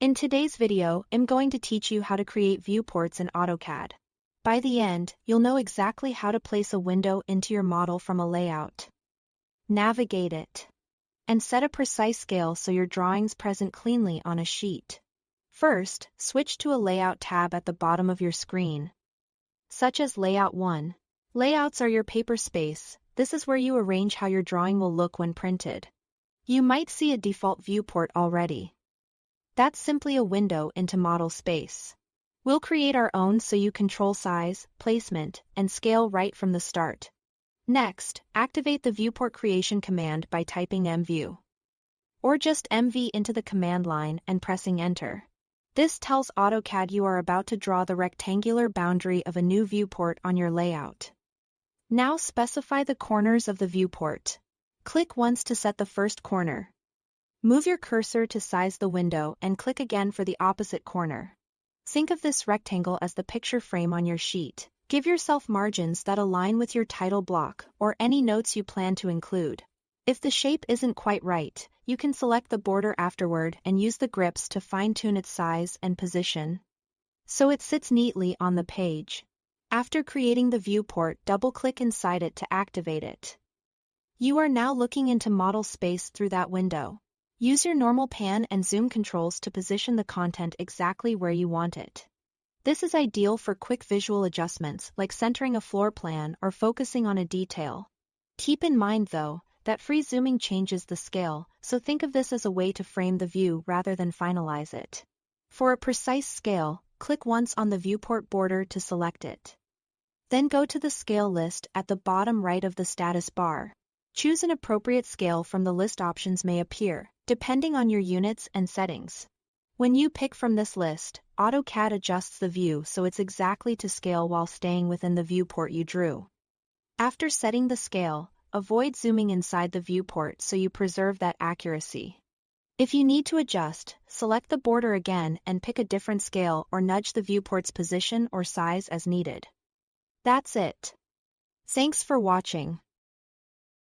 In today's video, I'm going to teach you how to create viewports in AutoCAD. By the end, you'll know exactly how to place a window into your model from a layout. Navigate it. And set a precise scale so your drawings present cleanly on a sheet. First, switch to a Layout tab at the bottom of your screen, such as Layout 1. Layouts are your paper space. This is where you arrange how your drawing will look when printed. You might see a default viewport already. That's simply a window into model space. We'll create our own so you control size, placement, and scale right from the start. Next, activate the viewport creation command by typing mview. Or just mv into the command line and pressing enter. This tells AutoCAD you are about to draw the rectangular boundary of a new viewport on your layout. Now specify the corners of the viewport. Click once to set the first corner. Move your cursor to size the window and click again for the opposite corner. Think of this rectangle as the picture frame on your sheet. Give yourself margins that align with your title block or any notes you plan to include. If the shape isn't quite right, you can select the border afterward and use the grips to fine-tune its size and position, so it sits neatly on the page. After creating the viewport, double-click inside it to activate it. You are now looking into model space through that window. Use your normal pan and zoom controls to position the content exactly where you want it. This is ideal for quick visual adjustments like centering a floor plan or focusing on a detail. Keep in mind, though, that free zooming changes the scale, so think of this as a way to frame the view rather than finalize it. For a precise scale, click once on the viewport border to select it. Then go to the scale list at the bottom right of the status bar. Choose an appropriate scale from the list. Options may appear, depending on your units and settings. When you pick from this list, AutoCAD adjusts the view so it's exactly to scale while staying within the viewport you drew. After setting the scale, avoid zooming inside the viewport so you preserve that accuracy. If you need to adjust, select the border again and pick a different scale or nudge the viewport's position or size as needed. That's it. Thanks for watching.